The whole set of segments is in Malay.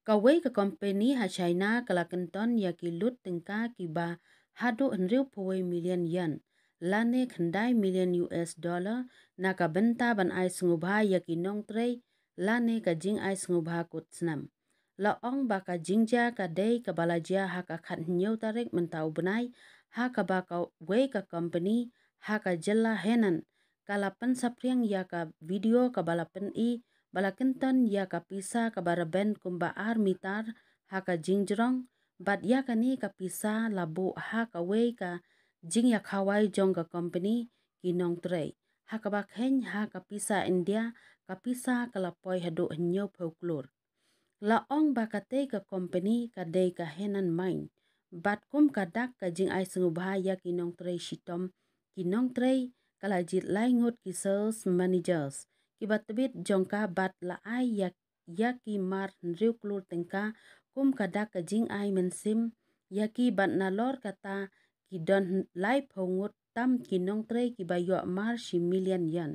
Kawai ka company ha China kala kenton ya ki lut tengka ki ba hadu henriu pawai million yen. Lane khendai million US dollar na ka benta ban ai sengubha ya ki nong trei lane ka jing ai sengubha kut snam. La ong ba ka jingja ka day ka balajia ha ka khat nyau tarik mentau benai ha ka ba ka wei ka company ha ka jela henan kala pen sapriang ya ka video ka balapen i balakenton ya ka pisa ka baraben kumba mitar ha ka jingjrong bat ya ka ni ka pisa labu ha ka wei ka jing ya khawai jong ka company ki nong trei ha ka ba khen ha ka pisa India ka pisa kala poi hadu nyo folklore la ong ba ka te ka company ka dei ka henan main bat kum ka dak ka jing ai sengubha ya ki nong trei shitom ki nong trei kala jit lai ngot ki sales managers ki batbit jongka bat la ai ya ki mar nriu klur tengka kum ka dak ka jing ai mensim ya ki bat na lor kata ki don lai phongut tam ki nong trei ki bayo mar shi million yen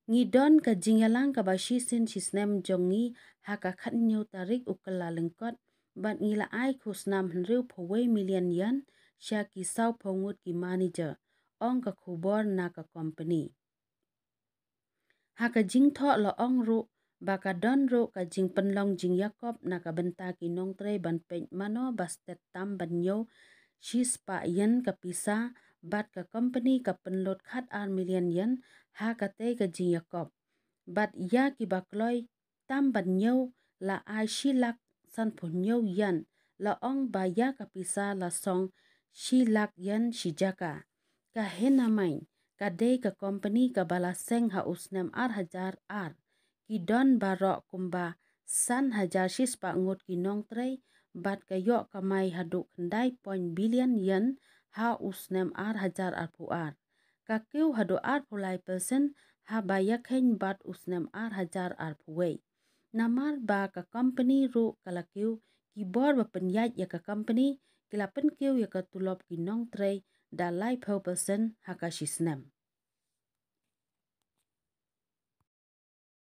ngi don ka jingyalang ka bashi sin sisnem jongi ha ka khat nyu tarik ukala lengkot bat ngi la ai khusnam nriu phowai million yen sha ki sau phongut ki manager ong ka khubor na ka company ha ka jing tho la ong ru ba ka don ru ka jing penlong jing yakob na ka benta ki nong trei ban pej mano bastet tam ban nyo shi spa yen ka pisa bat ka company ka penlot khat ar million yen ha ka te ka jing yakob bat ya ki bakloi tam ban nyo la ai shi lak san phu nyo yen la ong ba ya ka pisa la song shi lak yen shi jaka ka hena main ka dei ka company ka bala seng ha usnem ar hajar ar ki don barok kumba san hajar shis pa ngot ki nong trei bat ka yo kamai haduk ndai point billion yen ha usnem ar hajar ar pu ar ka kiu hadu ar pulai persen ha bayak hen bat usnem ar hajar ar puwei namar ba ka company ru kala kiu ki bor ba penyat ya ka company kila pen kiu ya ka tulop ki nong trei da lai 4% ha ka shisnem